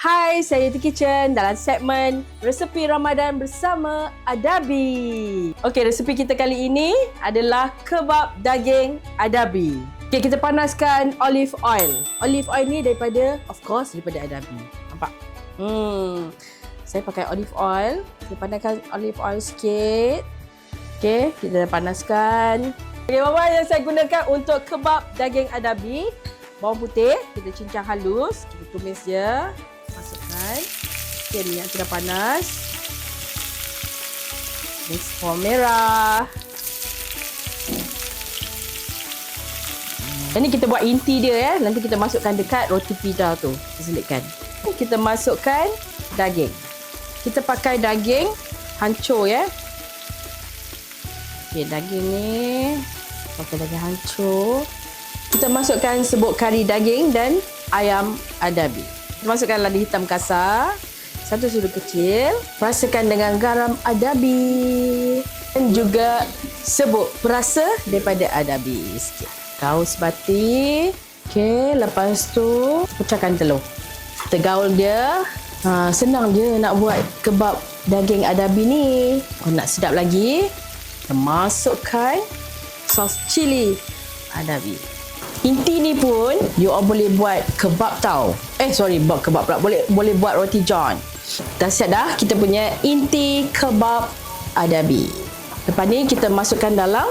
Hai, saya The Kitchen dalam segmen Resepi Ramadan bersama Adabi. Okey, resepi kita kali ini adalah kebab daging Adabi. Okey, kita panaskan olive oil. Olive oil ni daripada Adabi. Nampak? Saya pakai olive oil. Kita panaskan olive oil sikit. Okey, kita dah panaskan. Okey, bahan yang saya gunakan untuk kebab daging Adabi. Bawang putih, kita cincang halus. Kita tumis dia. Masukkan. Okay, minyak sudah panas. Mix bawang merah. Ini kita buat inti dia ya. Nanti kita masukkan dekat roti pita tu. Kita selitkan. Kita masukkan daging. Kita pakai daging hancur ya. Okey, daging ni pakai daging hancur. Kita masukkan serbuk kari daging dan ayam Adabi. Kita masukkan lada hitam kasar, 1 sudu kecil, rasakan dengan garam Adabi dan juga serbuk perasa daripada Adabi sikit. Gaus bati. Okey, lepas tu pecahkan telur. Kita gaul dia. Senang je nak buat kebab daging Adabi ni. Kalau nak sedap lagi, kita masukkan sos cili Adabi. Inti ni pun you all boleh buat kebab tau. Buat kebab pula. Boleh buat roti john. Dah siap dah kita punya inti kebab Adabi. Lepas ni kita masukkan dalam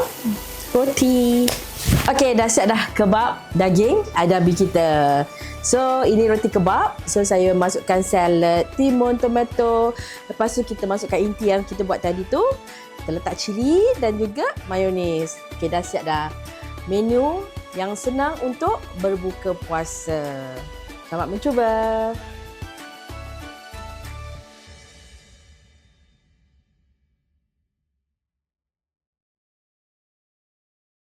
roti. Okey, dah siap dah kebab daging Adabi kita. So, ini roti kebab. So, saya masukkan salad, timun, tomato. Lepas tu kita masukkan inti yang kita buat tadi tu. Kita letak cili dan juga mayonis. Okey, dah siap dah. Menu yang senang untuk berbuka puasa. Selamat mencuba.